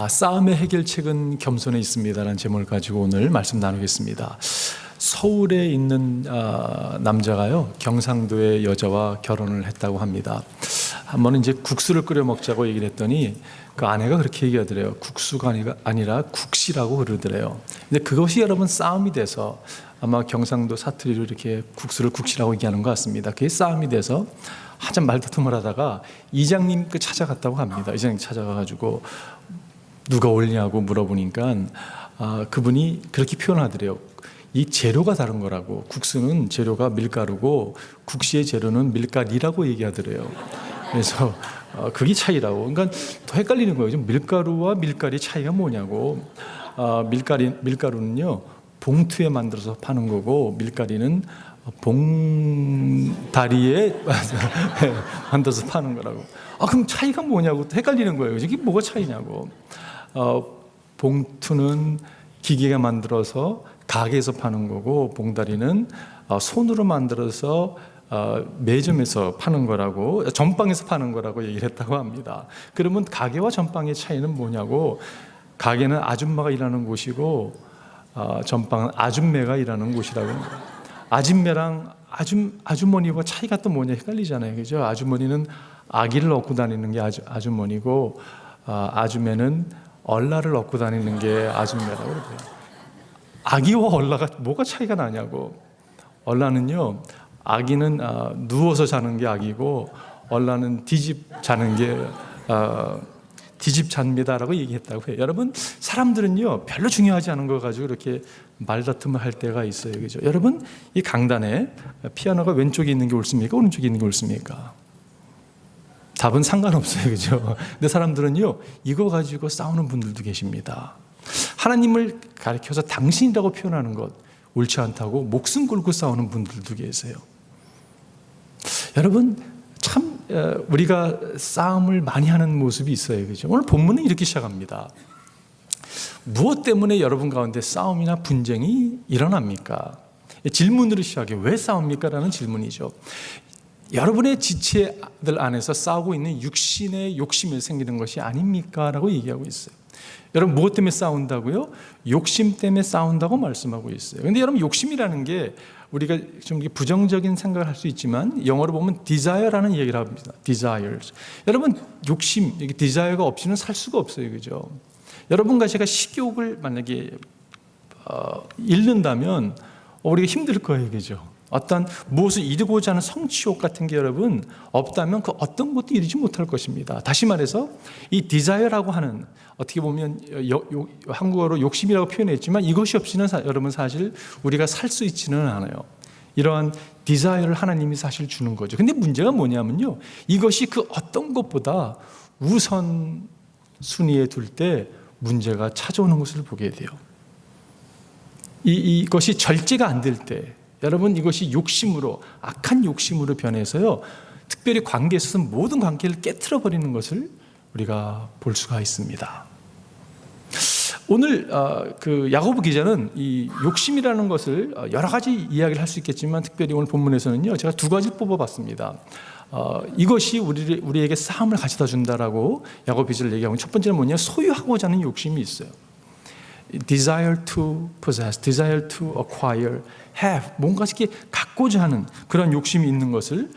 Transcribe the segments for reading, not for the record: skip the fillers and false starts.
싸움의 해결책은 겸손에 있습니다라는 제목을 가지고 오늘 말씀 나누겠습니다. 서울에 있는 남자가요, 경상도의 여자와 결혼을 했다고 합니다. 한 번은 이제 국수를 끓여 먹자고 얘기를 했더니 그 아내가 그렇게 얘기하더래요. 국수가 아니라 국시라고 그러더래요. 근데 그것이 여러분 싸움이 돼서 아마 경상도 사투리로 이렇게 국수를 국시라고 얘기하는 것 같습니다. 그게 싸움이 돼서 한참 말다툼을 하다가 이장님 찾아갔다고 합니다. 이장님 찾아가가지고 누가 올리냐고 물어보니까 그분이 그렇게 표현하더래요. 이 재료가 다른 거라고. 국수는 재료가 밀가루고 국시의 재료는 밀가리라고 얘기하더래요. 그래서 그게 차이라고. 그러니까 더 헷갈리는 거예요. 밀가루와 밀가리 차이가 뭐냐고. 밀가루는요 봉투에 만들어서 파는 거고, 밀가리는 봉다리에 만들어서 파는 거라고. 그럼 차이가 뭐냐고 헷갈리는 거예요. 이게 뭐가 차이냐고. 봉투는 기계가 만들어서 가게에서 파는 거고, 봉다리는 손으로 만들어서 매점에서 파는 거라고, 전방에서 파는 거라고 얘기를 했다고 합니다. 그러면 가게와 전방의 차이는 뭐냐고. 가게는 아줌마가 일하는 곳이고 전방은 아줌매가 일하는 곳이라고 합니다. 아줌매랑 아주머니와 차이가 또 뭐냐 헷갈리잖아요, 그죠? 아주머니는 아기를 얻고 다니는 게 아주머니고, 아주매는 얼라를 얻고 다니는 게 아줌매라고 그래요. 아기와 얼라가 뭐가 차이가 나냐고. 얼라는요, 아기는 누워서 자는 게 아기고, 얼라는 자는 게 뒤집 잡니다라고 얘기했다고 해요. 여러분, 사람들은요 별로 중요하지 않은 거 가지고 이렇게 말다툼을 할 때가 있어요, 그죠? 여러분, 이 강단에 피아노가 왼쪽에 있는 게 옳습니까? 오른쪽에 있는 게 옳습니까? 답은 상관없어요, 그죠? 근데 사람들은요 이거 가지고 싸우는 분들도 계십니다. 하나님을 가리켜서 당신이라고 표현하는 것 옳지 않다고 목숨 걸고 싸우는 분들도 계세요. 여러분, 참 우리가 싸움을 많이 하는 모습이 있어요, 그죠? 오늘 본문은 이렇게 시작합니다. 무엇 때문에 여러분 가운데 싸움이나 분쟁이 일어납니까? 질문으로 시작해요. 왜 싸웁니까? 라는 질문이죠. 여러분의 지체들 안에서 싸우고 있는 육신의 욕심에 생기는 것이 아닙니까? 라고 얘기하고 있어요. 여러분, 무엇 때문에 싸운다고요? 욕심 때문에 싸운다고 말씀하고 있어요. 그런데 여러분, 욕심이라는 게 우리가 좀 부정적인 생각을 할 수 있지만 영어로 보면 desire라는 얘기를 합니다. desires. 여러분, 욕심, desire가 없이는 살 수가 없어요, 그죠? 여러분과 제가 식욕을 만약에 잃는다면 우리가 힘들 거예요, 그죠? 어떤 무엇을 이루고자 하는 성취욕 같은 게 여러분 없다면 그 어떤 것도 이루지 못할 것입니다. 다시 말해서 이 desire라고 하는, 어떻게 보면 한국어로 욕심이라고 표현했지만 이것이 없이는 여러분 사실 우리가 살 수 있지는 않아요. 이러한 desire를 하나님이 사실 주는 거죠. 근데 문제가 뭐냐면요, 이것이 그 어떤 것보다 우선 순위에 둘 때 문제가 찾아오는 것을 보게 돼요. 이것이 절제가 안 될 때, 여러분, 이것이 욕심으로, 악한 욕심으로 변해서요, 특별히 관계에 있어서 모든 관계를 깨트려 버리는 것을 우리가 볼 수가 있습니다. 오늘 그 야고보 기자는 이 욕심이라는 것을 여러 가지 이야기를 할 수 있겠지만, 특별히 오늘 본문에서는요 제가 두 가지를 뽑아봤습니다. 이것이 우리에게 싸움을 가져다 준다라고 야고보 기자를 얘기하고, 첫 번째는 뭐냐, 소유하고자 하는 욕심이 있어요. desire to possess, desire to acquire, have, 뭔가 이렇게 갖고자 하는 그런 욕심이 있는 것을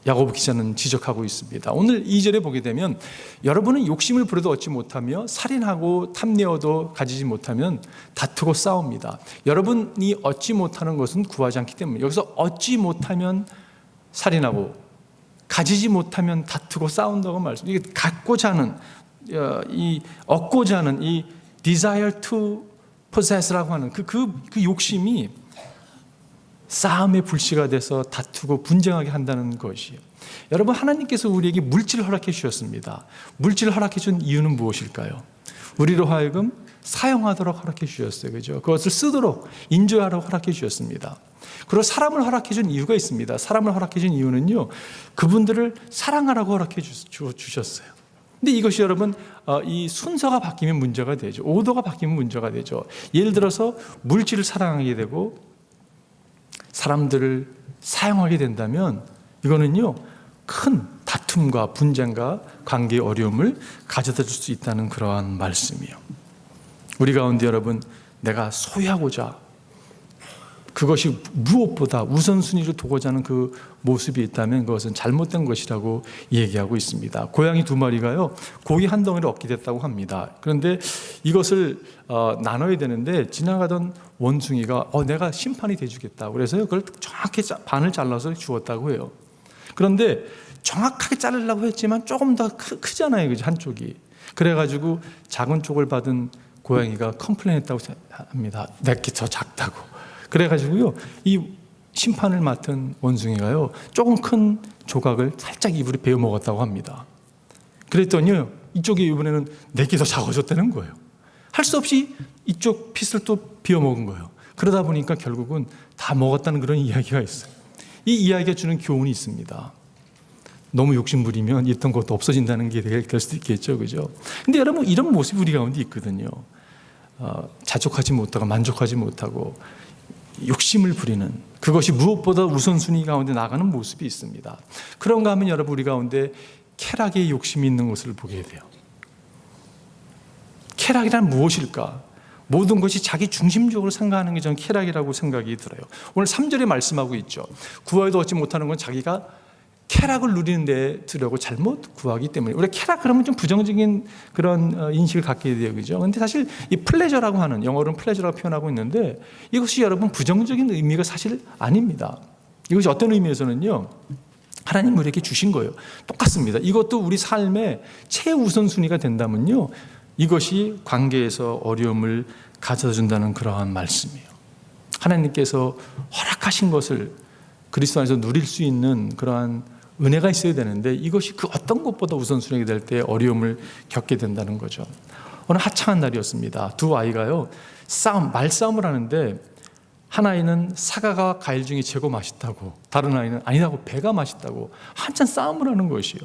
야고보 기자는 지적하고 있습니다. 오늘 2절에 보게 되면, 여러분은 욕심을 부려도 얻지 못하며 살인하고 탐내어도 가지지 못하면 다투고 싸웁니다. 여러분이 얻지 못하는 것은 구하지 않기 때문에, 여기서 얻지 못하면 살인하고 가지지 못하면 다투고 싸운다고 말씀. 이게 갖고자 하는, 이 얻고자 하는 이 desire to possess라고 하는 그 욕심이 싸움의 불씨가 돼서 다투고 분쟁하게 한다는 것이에요. 여러분, 하나님께서 우리에게 물질을 허락해 주셨습니다. 물질을 허락해 준 이유는 무엇일까요? 우리로 하여금 사용하도록 허락해 주셨어요, 그죠? 그것을 쓰도록, 인조하도록 허락해 주셨습니다. 그리고 사람을 허락해 준 이유가 있습니다. 사람을 허락해 준 이유는요, 그분들을 사랑하라고 허락해 주셨어요. 근데 이것이 여러분, 이 순서가 바뀌면 문제가 되죠. 오더가 바뀌면 문제가 되죠. 예를 들어서 물질을 사랑하게 되고 사람들을 사용하게 된다면 이거는요 큰 다툼 다툼과 분쟁과 관계의 어려움을 가져다 줄 수 있다는 그러한 말씀이요. 우리 가운데 여러분, 내가 소유하고자 그것이 무엇보다 우선순위로 두고자 하는 그 모습이 있다면 그것은 잘못된 것이라고 얘기하고 있습니다. 고양이 2마리가요 고기 한 덩이를 얻게 됐다고 합니다. 그런데 이것을 나눠야 되는데 지나가던 원숭이가 내가 심판이 돼주겠다 그래서 그걸 정확히 반을 잘라서 주었다고 해요. 그런데 정확하게 자르려고 했지만 조금 더 크잖아요, 그죠? 한쪽이. 그래가지고 작은 쪽을 받은 고양이가 컴플레인했다고 합니다. 내게 더 작다고. 그래가지고요, 이 심판을 맡은 원숭이가요, 조금 큰 조각을 살짝 입으로 베어 먹었다고 합니다. 그랬더니요, 이쪽이 이번에는 내게 더 작아졌다는 거예요. 할 수 없이 이쪽 핏을 또 비워 먹은 거예요. 그러다 보니까 결국은 다 먹었다는 그런 이야기가 있어요. 이 이야기가 주는 교훈이 있습니다. 너무 욕심부리면 있던 것도 없어진다는 게 될 수도 있겠죠, 그죠? 근데 여러분, 이런 모습이 우리 가운데 있거든요. 자족하지 못하고 만족하지 못하고 욕심을 부리는, 그것이 무엇보다 우선순위 가운데 나가는 모습이 있습니다. 그런가 하면 여러분, 우리 가운데 쾌락의 욕심이 있는 것을 보게 돼요. 쾌락이란 무엇일까? 모든 것이 자기 중심적으로 생각하는 게 저는 쾌락이라고 생각이 들어요. 오늘 3절에 말씀하고 있죠. 구하여도 얻지 못하는 건 자기가 쾌락을 누리는 데 들려고 잘못 구하기 때문에. 우리가 쾌락 그러면 좀 부정적인 그런 인식을 갖게 돼요, 그죠? 근데 사실 이 플레저라고 하는, 영어로는 플레저라고 표현하고 있는데 이것이 여러분 부정적인 의미가 사실 아닙니다. 이것이 어떤 의미에서는요, 하나님 우리에게 주신 거예요. 똑같습니다. 이것도 우리 삶의 최우선순위가 된다면요, 이것이 관계에서 어려움을 가져다 준다는 그러한 말씀이에요. 하나님께서 허락하신 것을 그리스도 안에서 누릴 수 있는 그러한 은혜가 있어야 되는데 이것이 그 어떤 것보다 우선순위가 될 때 어려움을 겪게 된다는 거죠. 오늘 화창한 날이었습니다. 두 아이가요, 말싸움을 하는데 한 아이는 사과가 과일 중에 최고 맛있다고, 다른 아이는 아니라고, 배가 맛있다고 한참 싸움을 하는 것이요.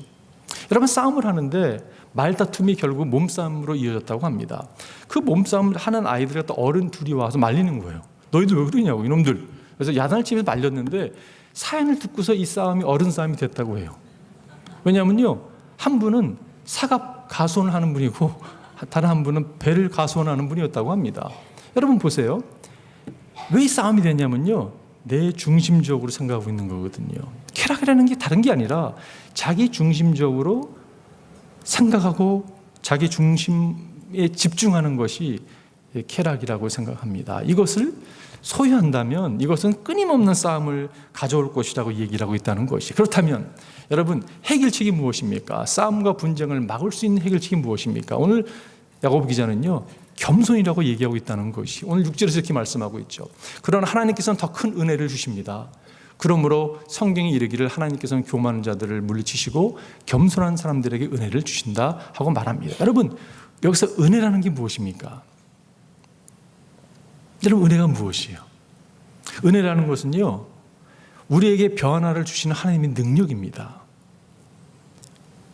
여러분, 싸움을 하는데 말다툼이 결국 몸싸움으로 이어졌다고 합니다. 그 몸싸움을 하는 아이들이 또 어른 둘이 와서 말리는 거예요. 너희들 왜 그러냐고, 이놈들. 그래서 야단을 치면서 말렸는데 사연을 듣고서 이 싸움이 어른 싸움이 됐다고 해요. 왜냐하면요, 한 분은 사과 가수원을 하는 분이고 다른 한 분은 배를 가수원하는 분이었다고 합니다. 여러분 보세요. 왜 이 싸움이 됐냐면요, 내 중심적으로 생각하고 있는 거거든요. 쾌락이라는 게 다른 게 아니라 자기 중심적으로 생각하고 자기 중심에 집중하는 것이 쾌락이라고 생각합니다. 이것을 소유한다면 이것은 끊임없는 싸움을 가져올 것이라고 얘기를 하고 있다는 것이. 그렇다면 여러분, 해결책이 무엇입니까? 싸움과 분쟁을 막을 수 있는 해결책이 무엇입니까? 오늘 야고보 기자는요, 겸손이라고 얘기하고 있다는 것이 오늘 6절에서 이렇게 말씀하고 있죠. 그러나 하나님께서는 더 큰 은혜를 주십니다. 그러므로 성경이 이르기를 하나님께서는 교만한 자들을 물리치시고 겸손한 사람들에게 은혜를 주신다 하고 말합니다. 여러분, 여기서 은혜라는 게 무엇입니까? 여러분, 은혜가 무엇이에요? 은혜라는 것은요, 우리에게 변화를 주시는 하나님의 능력입니다.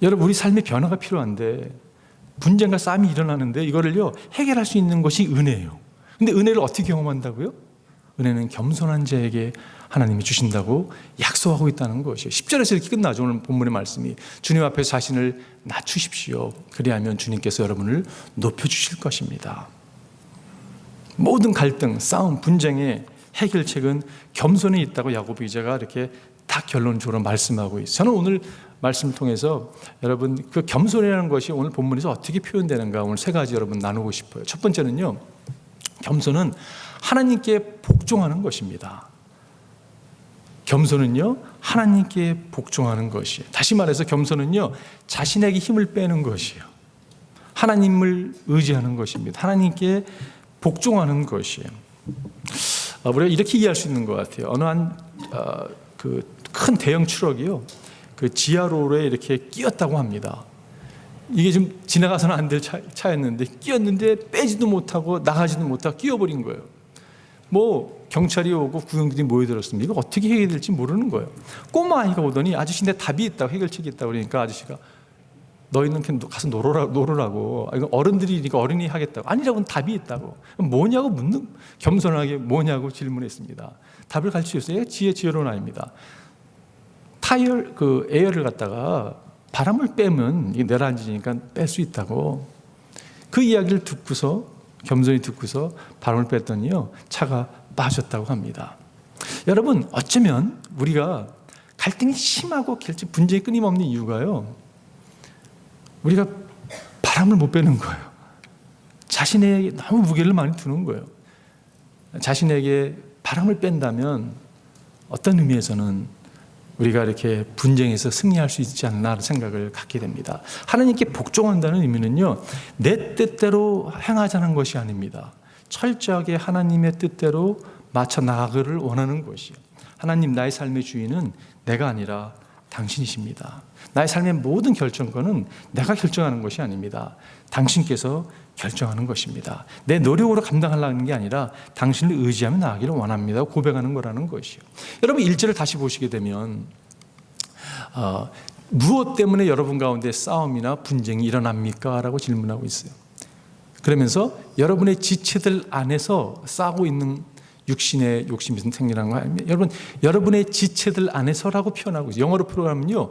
여러분, 우리 삶에 변화가 필요한데 분쟁과 싸움이 일어나는데 이거를요 해결할 수 있는 것이 은혜예요. 근데 은혜를 어떻게 경험한다고요? 은혜는 겸손한 자에게 하나님이 주신다고 약속하고 있다는 것이에요. 10절에서 이렇게 끝나죠. 오늘 본문의 말씀이. 주님 앞에서 자신을 낮추십시오. 그리하면 주님께서 여러분을 높여주실 것입니다. 모든 갈등, 싸움, 분쟁의 해결책은 겸손에 있다고 야고보 기자가 이렇게 딱 결론적으로 말씀하고 있어요. 저는 오늘 말씀을 통해서 여러분, 그 겸손이라는 것이 오늘 본문에서 어떻게 표현되는가 오늘 세 가지 여러분 나누고 싶어요. 첫 번째는요, 겸손은 하나님께 복종하는 것입니다. 겸손은요, 하나님께 복종하는 것이에요. 다시 말해서 겸손은요, 자신에게 힘을 빼는 것이에요. 하나님을 의지하는 것입니다. 하나님께 복종하는 것이에요. 우리가 이렇게 이해할 수 있는 것 같아요. 어느 그 큰 대형 트럭이요, 그 지하로에 이렇게 끼었다고 합니다. 이게 좀 지나가서는 안 될 차였는데 끼었는데 빼지도 못하고 나가지도 못하고 끼어버린 거예요. 뭐 경찰이 오고 구경들이 모여들었습니다. 이거 어떻게 해결될지 모르는 거예요. 꼬마 아이가 오더니 아저씨 내 답이 있다고, 해결책이 있다고 그러니까 아저씨가 너희는 그냥 가서 놀으라고. 이거 어른들이니까 어른이 하겠다고. 아니라고 답이 있다고. 뭐냐고 겸손하게 뭐냐고 질문했습니다. 답을 가르쳐 줬어요. 지혜로운 아이입니다. 타이어, 에어를 갖다가 바람을 빼면 이게 내려앉으니까 뺄 수 있다고. 그 이야기를 듣고서 겸손히 듣고서 바람을 뺐더니요 차가 빠졌다고 합니다. 여러분, 어쩌면 우리가 갈등이 심하고 분쟁이 끊임없는 이유가요, 우리가 바람을 못 빼는 거예요. 자신에게 너무 무게를 많이 두는 거예요. 자신에게 바람을 뺀다면 어떤 의미에서는 우리가 이렇게 분쟁에서 승리할 수 있지 않나 생각을 갖게 됩니다. 하나님께 복종한다는 의미는요, 내 뜻대로 행하자는 것이 아닙니다. 철저하게 하나님의 뜻대로 맞춰 나가기를 원하는 것이요. 하나님, 나의 삶의 주인은 내가 아니라 당신이십니다. 나의 삶의 모든 결정권은 내가 결정하는 것이 아닙니다. 당신께서 결정하는 것입니다. 내 노력으로 감당하려는 게 아니라 당신을 의지하며 나가기를 원합니다. 고백하는 거라는 것이요. 여러분, 1절을 다시 보시게 되면 무엇 때문에 여러분 가운데 싸움이나 분쟁이 일어납니까? 라고 질문하고 있어요. 그러면서 여러분의 지체들 안에서 싸우고 있는 육신의 욕심이 생기는 거 아니면 여러분의 지체들 안에서라고 표현하고 있어요. 영어로 표현하면요,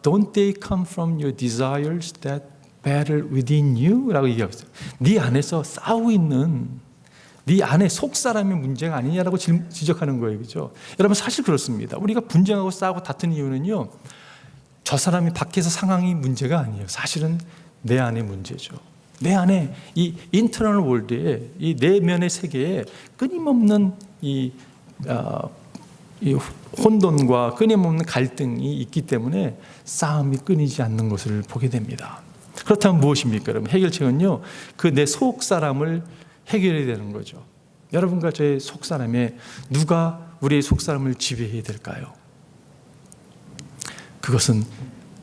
Don't they come from your desires that battle within you? 라고 얘기하고 있어요. 네 안에서 싸우고 있는, 네 안에 속사람의 문제가 아니냐라고 지적하는 거예요. 그죠? 여러분, 사실 그렇습니다. 우리가 분쟁하고 싸우고 다투는 이유는요, 저 사람이 밖에서 상황이 문제가 아니에요. 사실은 내 안의 문제죠. 내 안에 이 인터널 월드에, 이 내면의 세계에 끊임없는 이 혼돈과 끊임없는 갈등이 있기 때문에 싸움이 끊이지 않는 것을 보게 됩니다. 그렇다면 무엇입니까? 여러분, 해결책은요, 그 내 속 사람을 해결해야 되는 거죠. 여러분과 저의 속 사람에 누가 우리의 속 사람을 지배해야 될까요?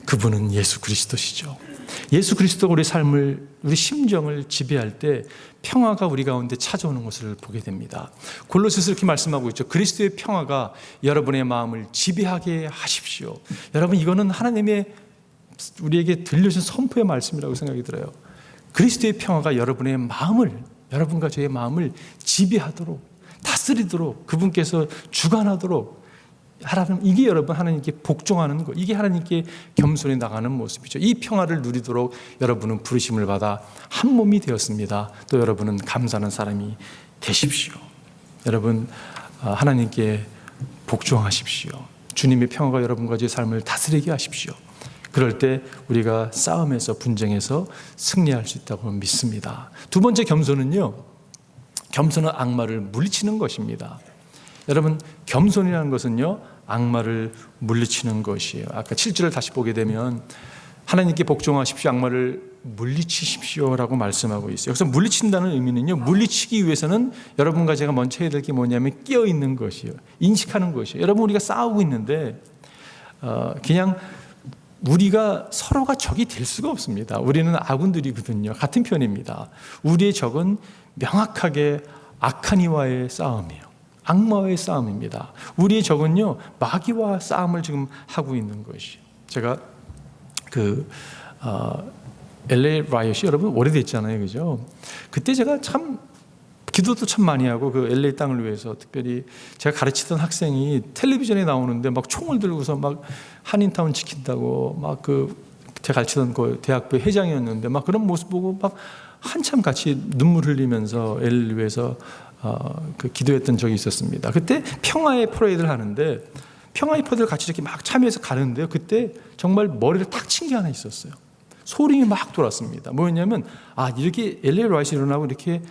그분은 예수 그리스도시죠. 예수 그리스도가 우리 삶을, 우리 심정을 지배할 때 평화가 우리 가운데 찾아오는 것을 보게 됩니다. 골로새서 이렇게 말씀하고 있죠. 그리스도의 평화가 여러분의 마음을 지배하게 하십시오. 여러분, 이거는 하나님의 우리에게 들려준 선포의 말씀이라고 생각이 들어요. 그리스도의 평화가 여러분의 마음을, 여러분과 저의 마음을 지배하도록, 다스리도록, 그분께서 주관하도록 하라는, 이게 여러분 하나님께 복종하는 것, 이게 하나님께 겸손히 나가는 모습이죠. 이 평화를 누리도록 여러분은 부르심을 받아 한 몸이 되었습니다. 또 여러분은 감사하는 사람이 되십시오. 여러분, 하나님께 복종하십시오. 주님의 평화가 여러분과 제 삶을 다스리게 하십시오. 그럴 때 우리가 싸움에서, 분쟁에서 승리할 수 있다고 믿습니다. 두 번째 겸손은요, 겸손은 악마를 물리치는 것입니다. 여러분, 겸손이라는 것은요, 악마를 물리치는 것이에요. 아까 7절을 다시 보게 되면 하나님께 복종하십시오, 악마를 물리치십시오라고 말씀하고 있어요. 여기서 물리친다는 의미는요, 물리치기 위해서는 여러분과 제가 먼저 해야 될 게 뭐냐면 끼어 있는 것이에요. 인식하는 것이에요. 여러분, 우리가 싸우고 있는데 그냥 우리가 서로가 적이 될 수가 없습니다. 우리는 아군들이거든요. 같은 편입니다. 우리의 적은 명확하게 악한 이와의 싸움이에요. 악마와의 싸움입니다. 우리의 적은요, 마귀와 싸움을 지금 하고 있는 것이에요. 제가 LA 라이엇이 여러분 오래됐잖아요, 그죠? 그때 제가 참 기도도 참 많이 하고 그 LA 땅을 위해서, 특별히 제가 가르치던 학생이 텔레비전에 나오는데 막 총을 들고서 막 한인타운 지킨다고 막 제가 가르치던 그 대학부 회장이었는데 막 그런 모습 보고 막 한참 같이 눈물 흘리면서 LA를 위해서 기도했던 적이 있었습니다. 그때 평화의 퍼레이드를 하는데 평화의 퍼레이드를 같이 이렇게 막 참여해서 가는데요. 그때 정말 머리를 탁 친 게 하나 있었어요. 소름이 막 돌았습니다. 뭐였냐면, 이렇게 LA 라이엇이 일어나고 이렇게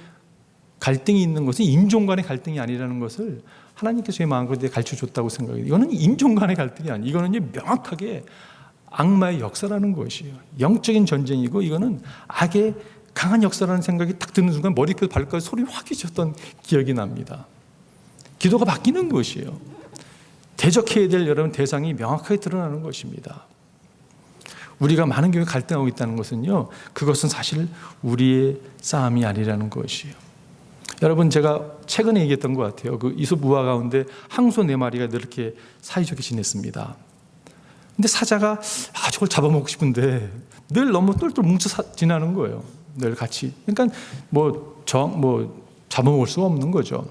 갈등이 있는 것은 인종 간의 갈등이 아니라는 것을 하나님께서 제 마음을 가르쳐 줬다고 생각해요. 이거는 인종 간의 갈등이 아니에요. 이거는 명확하게 악마의 역사라는 것이에요. 영적인 전쟁이고, 이거는 악의 강한 역사라는 생각이 딱 드는 순간 머리끝 발끝까지 소리 확 끼쳤던 기억이 납니다. 기도가 바뀌는 것이에요. 대적해야 될 여러분 대상이 명확하게 드러나는 것입니다. 우리가 많은 경우에 갈등하고 있다는 것은요, 그것은 사실 우리의 싸움이 아니라는 것이에요. 여러분, 제가 최근에 얘기했던 것 같아요. 그 이솝 우화 가운데 항소 4마리가 이렇게 사이좋게 지냈습니다. 근데 사자가 저걸 잡아먹고 싶은데 늘 너무 똘똘 뭉쳐 지나는 거예요. 늘 같이. 그러니까 잡아먹을 수가 없는 거죠.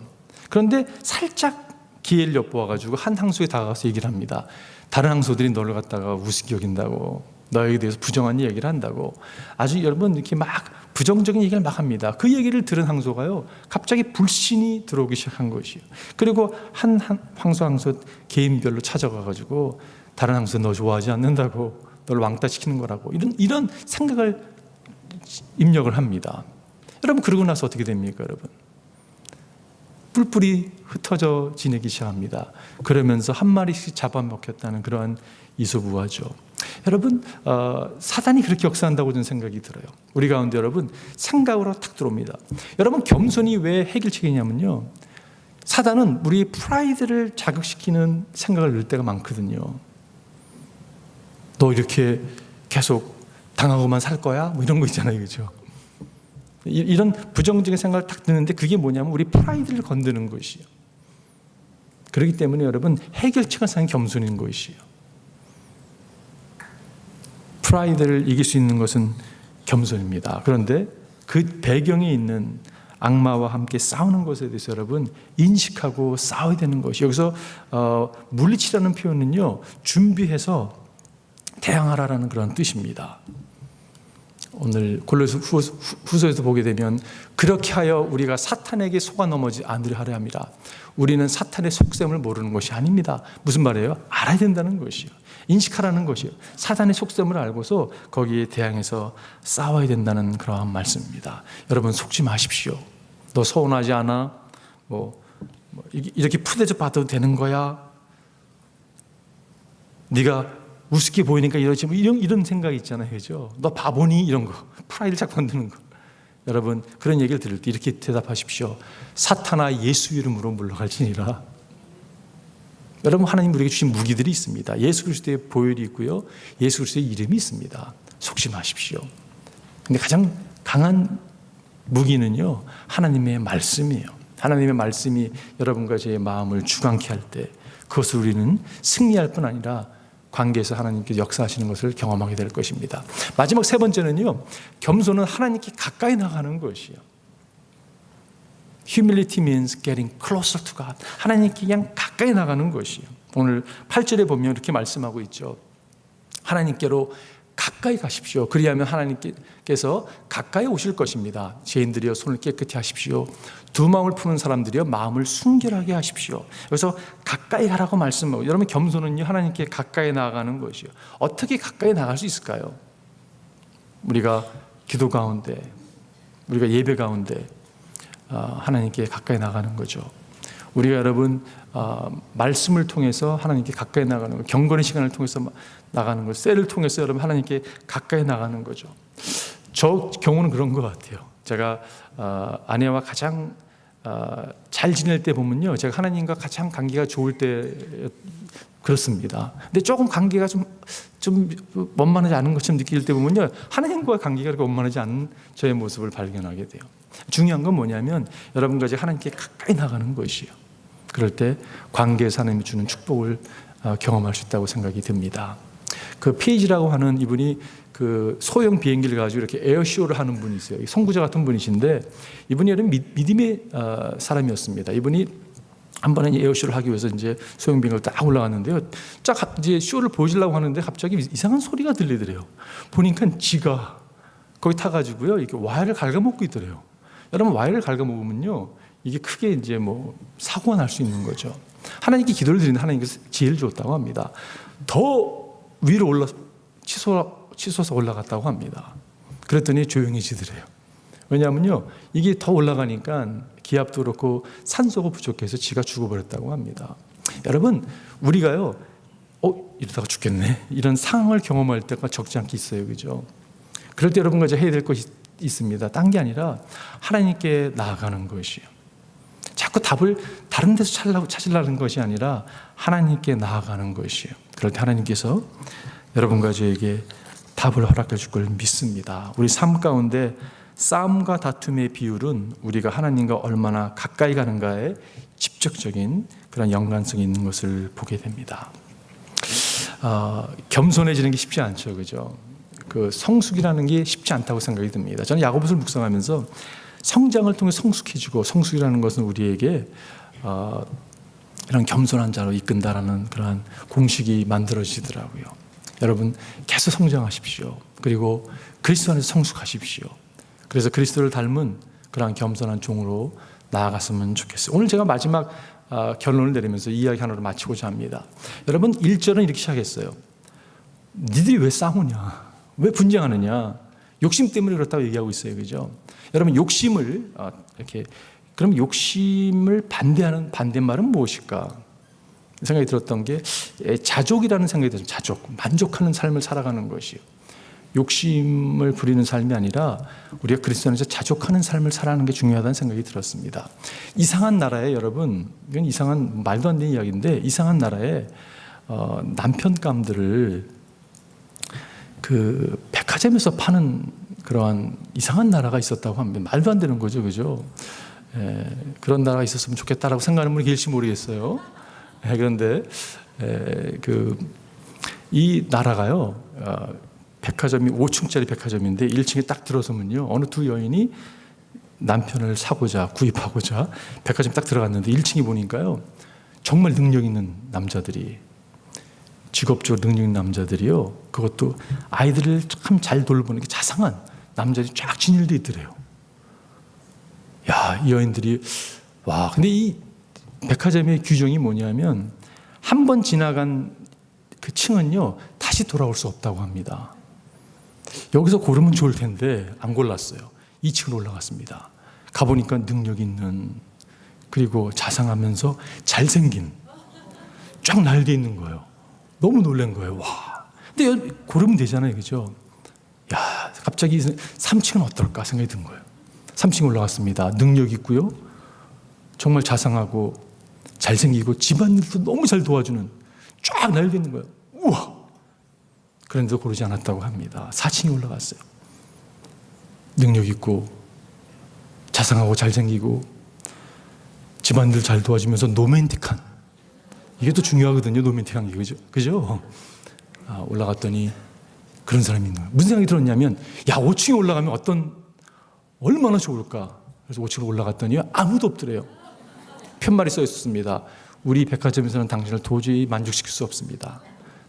그런데 살짝 기회를 엿보아가지고 한 항소에 다가가서 얘기를 합니다. 다른 항소들이 너를 갖다가 우습게 여긴다고, 너에게 대해서 부정한 얘기를 한다고, 아주 여러분 이렇게 막 부정적인 얘기를 막 합니다. 그 얘기를 들은 항소가요, 갑자기 불신이 들어오기 시작한 것이에요. 그리고 한 항소 개인별로 찾아가가지고 다른 항소 너 좋아하지 않는다고, 너를 왕따시키는 거라고, 이런 생각을 입력을 합니다. 여러분, 그러고 나서 어떻게 됩니까, 여러분? 뿔뿔이 흩어져 지내기 시작합니다. 그러면서 한 마리씩 잡아먹혔다는 그러한 이소부화죠. 여러분, 사단이 그렇게 역사한다고 저는 생각이 들어요. 우리 가운데 여러분, 생각으로 탁 들어옵니다. 여러분, 겸손이 왜 해결책이냐면요, 사단은 우리의 프라이드를 자극시키는 생각을 넣을 때가 많거든요. 너 이렇게 계속 당하고만 살 거야? 뭐 이런 거 있잖아요, 그죠? 이런 부정적인 생각을 딱 드는데, 그게 뭐냐면 우리 프라이드를 건드는 것이에요. 그렇기 때문에 여러분, 해결책을 사는 겸손인 것이에요. 프라이드를 이길 수 있는 것은 겸손입니다. 그런데 그 배경에 있는 악마와 함께 싸우는 것에 대해서 여러분 인식하고 싸워야 되는 것이, 여기서 물리치라는 표현은요, 준비해서 대항하라라는 그런 뜻입니다. 오늘 골로새 후서에서 보게 되면 그렇게 하여 우리가 사탄에게 속아 넘어지 않으려 하려 합니다. 우리는 사탄의 속셈을 모르는 것이 아닙니다. 무슨 말이에요? 알아야 된다는 것이요, 인식하라는 것이요, 사탄의 속셈을 알고서 거기에 대항해서 싸워야 된다는 그러한 말씀입니다. 여러분, 속지 마십시오. 너 서운하지 않아? 이렇게 푸대접 받아도 되는 거야? 네가 우습게 보이니까 이러지, 이런 생각이 있잖아요, 그죠? 너 바보니? 이런 거, 프라이드 자꾸 만드는 거. 여러분, 그런 얘기를 들을 때 이렇게 대답하십시오. 사탄아, 예수 이름으로 물러갈지니라. 여러분, 하나님 우리에게 주신 무기들이 있습니다. 예수 그리스도의 보혈이 있고요, 예수 그리스도의 이름이 있습니다. 속지 마십시오. 근데 가장 강한 무기는요, 하나님의 말씀이에요. 하나님의 말씀이 여러분과 제 마음을 주관케 할 때, 그것을 우리는 승리할 뿐 아니라 관계에서 하나님께 역사하시는 것을 경험하게 될 것입니다. 마지막 세 번째는요, 겸손은 하나님께 가까이 나가는 것이에요. Humility means getting closer to God. 하나님께 그냥 가까이 나가는 것이에요. 오늘 8절에 보면 이렇게 말씀하고 있죠. 하나님께로 가까이 가십시오. 그리하면 하나님께서 가까이 오실 것입니다. 죄인들이여 손을 깨끗이 하십시오. 두 마음을 푸는 사람들이여 마음을 순결하게 하십시오. 그래서 가까이 가라고 말씀하고, 여러분, 겸손은요, 하나님께 가까이 나아가는 것이요. 어떻게 가까이 나갈 수 있을까요? 우리가 기도 가운데, 우리가 예배 가운데 하나님께 가까이 나가는 거죠. 우리가 여러분 말씀을 통해서 하나님께 가까이 나가는 거, 경건의 시간을 통해서 나가는 거, 셀을 통해서 여러분 하나님께 가까이 나가는 거죠. 저 경우는 그런 것 같아요. 제가 아내와 가장 잘 지낼 때 보면요, 제가 하나님과 가장 관계가 좋을 때 그렇습니다. 근데 조금 관계가 좀 원만하지 않은 것처럼 느낄 때 보면요, 하나님과 관계가 그렇게 원만하지 않은 저의 모습을 발견하게 돼요. 중요한 건 뭐냐면 여러분과 이제 하나님께 가까이 나가는 것이에요. 그럴 때 관계에서 하나님이 주는 축복을 경험할 수 있다고 생각이 듭니다. 그 페이지라고 하는 이분이 그 소형 비행기를 가지고 이렇게 에어쇼를 하는 분이 있어요. 선구자 같은 분이신데, 이분이 믿음의 사람이었습니다. 이분이 한 번에 에어쇼를 하기 위해서 이제 소형 비행기를 딱 올라갔는데요. 쫙 이제 쇼를 보여주려고 하는데 갑자기 이상한 소리가 들리더래요. 보니까 지가 거기 타가지고요, 이렇게 와이를 갉아먹고 있더래요. 여러분, 와이를 갉아먹으면요, 이게 크게 이제 사고가 날 수 있는 거죠. 하나님께 기도를 드리는데 하나님께서 지혜를 줬다고 합니다. 더 위로 치솟아 올라갔다고 합니다. 그랬더니 조용해지더래요. 왜냐하면요, 이게 더 올라가니까 기압도 그렇고 산소가 부족해서 지가 죽어버렸다고 합니다. 여러분, 우리가요, 이러다가 죽겠네, 이런 상황을 경험할 때가 적지 않게 있어요, 그죠? 그럴 때 여러분과 이제 해야 될 것이 있습니다. 딴 게 아니라 하나님께 나아가는 것이에요. 자꾸 답을 다른 데서 찾으려는 것이 아니라 하나님께 나아가는 것이에요. 그럴 때 하나님께서 여러분과 저에게 답을 허락해 줄 걸 믿습니다. 우리 삶 가운데 싸움과 다툼의 비율은 우리가 하나님과 얼마나 가까이 가는가에 직접적인 그런 연관성이 있는 것을 보게 됩니다. 겸손해지는 게 쉽지 않죠, 그죠? 그 성숙이라는 게 쉽지 않다고 생각이 듭니다. 저는 야고보서를 묵상하면서 성장을 통해 성숙해지고, 성숙이라는 것은 우리에게 이런 겸손한 자로 이끈다라는 그러한 공식이 만들어지더라고요. 여러분 계속 성장하십시오. 그리고 그리스도 안에서 성숙하십시오. 그래서 그리스도를 닮은 그러한 겸손한 종으로 나아갔으면 좋겠어요. 오늘 제가 마지막 결론을 내리면서 이야기 하나로 마치고자 합니다. 여러분 1절은 이렇게 시작했어요. 니들이 왜 싸우냐? 왜 분쟁하느냐? 욕심 때문에 그렇다고 얘기하고 있어요. 그죠? 여러분 욕심을 이렇게 그럼 욕심을 반대하는 반대말은 무엇일까? 생각이 들었던 게 자족이라는 생각이 들었어요. 자족, 만족하는 삶을 살아가는 것이요. 욕심을 부리는 삶이 아니라 우리가 그리스도 안에서 자족하는 삶을 살아가는 게 중요하다는 생각이 들었습니다. 이상한 나라에 여러분, 이건 이상한 말도 안 되는 이야기인데 이상한 나라에 남편감들을 그 백화점에서 파는 그러한 이상한 나라가 있었다고 합니다. 말도 안 되는 거죠, 그죠? 그런 나라가 있었으면 좋겠다라고 생각하는 분이 계실지 모르겠어요. 그런데 이 나라가요, 백화점이 5층짜리 백화점인데 1층에 딱 들어서면요, 어느 두 여인이 남편을 사고자 구입하고자 백화점 딱 들어갔는데 1층에 보니까요, 정말 능력 있는 남자들이, 직업적으로 능력 있는 남자들이요, 그것도 아이들을 참 잘 돌보는 게 자상한 남자들이 쫙 진열되어 있더래요. 야, 이 여인들이, 와, 근데 이 백화점의 규정이 뭐냐면 한 번 지나간 그 층은요, 다시 돌아올 수 없다고 합니다. 여기서 고르면 좋을 텐데 안 골랐어요. 2층으로 올라갔습니다. 가보니까 능력 있는, 그리고 자상하면서 잘생긴, 쫙 날개 있는 거예요. 너무 놀란 거예요. 와, 근데 고르면 되잖아요, 그죠? 야, 갑자기 3층은 어떨까 생각이 든 거예요. 3층 올라갔습니다. 능력 있고요, 정말 자상하고 잘생기고 집안일도 너무 잘 도와주는, 쫙 날개 있는 거예요. 우와! 그런데도 고르지 않았다고 합니다. 4층에 올라갔어요. 능력 있고 자상하고 잘생기고 집안일 잘 도와주면서 로맨틱한, 이게 또 중요하거든요. 로맨틱한 게, 그죠? 올라갔더니 그런 사람이 있는 거예요. 무슨 생각이 들었냐면, 야, 5층에 올라가면 얼마나 좋을까. 그래서 5층으로 올라갔더니 아무도 없더래요. 편말이 써 있었습니다. 우리 백화점에서는 당신을 도저히 만족시킬 수 없습니다.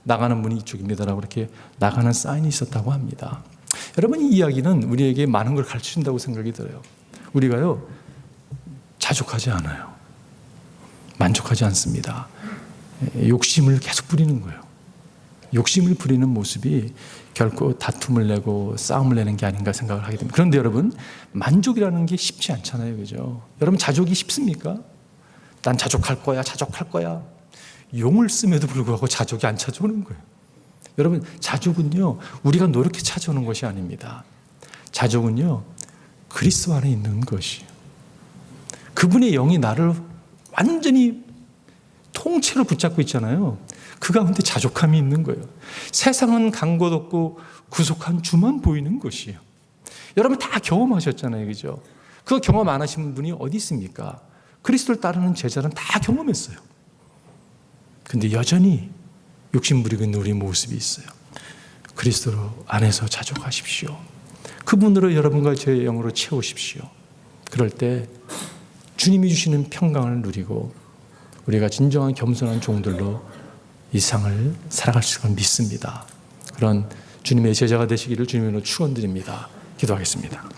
나가는 문이 이쪽입니다라고 이렇게 나가는 사인이 있었다고 합니다. 여러분, 이 이야기는 우리에게 많은 걸 가르쳐준다고 생각이 들어요. 우리가요, 자족하지 않아요. 만족하지 않습니다. 욕심을 계속 부리는 거예요. 욕심을 부리는 모습이 결코 다툼을 내고 싸움을 내는 게 아닌가 생각을 하게 됩니다. 그런데 여러분, 만족이라는 게 쉽지 않잖아요, 그죠? 여러분, 자족이 쉽습니까? 난 자족할 거야, 자족할 거야. 용을 씀에도 불구하고 자족이 안 찾아오는 거예요. 여러분, 자족은요, 우리가 노력해 찾아오는 것이 아닙니다. 자족은요, 그리스도 안에 있는 것이에요. 그분의 영이 나를 완전히 통째로 붙잡고 있잖아요. 그 가운데 자족함이 있는 거예요. 세상은 간 곳 없고 구속한 주만 보이는 것이에요. 여러분 다 경험하셨잖아요, 그죠? 그 경험 안 하신 분이 어디 있습니까? 그리스도를 따르는 제자는 다 경험했어요. 근데 여전히 욕심 부리고 있는 우리 모습이 있어요. 그리스도 안에서 자족하십시오. 그분으로 여러분과 제 영으로 채우십시오. 그럴 때 주님이 주시는 평강을 누리고 우리가 진정한 겸손한 종들로 이 세상을 살아갈 수 있을 믿습니다. 그런 주님의 제자가 되시기를 주님으로 축원드립니다. 기도하겠습니다.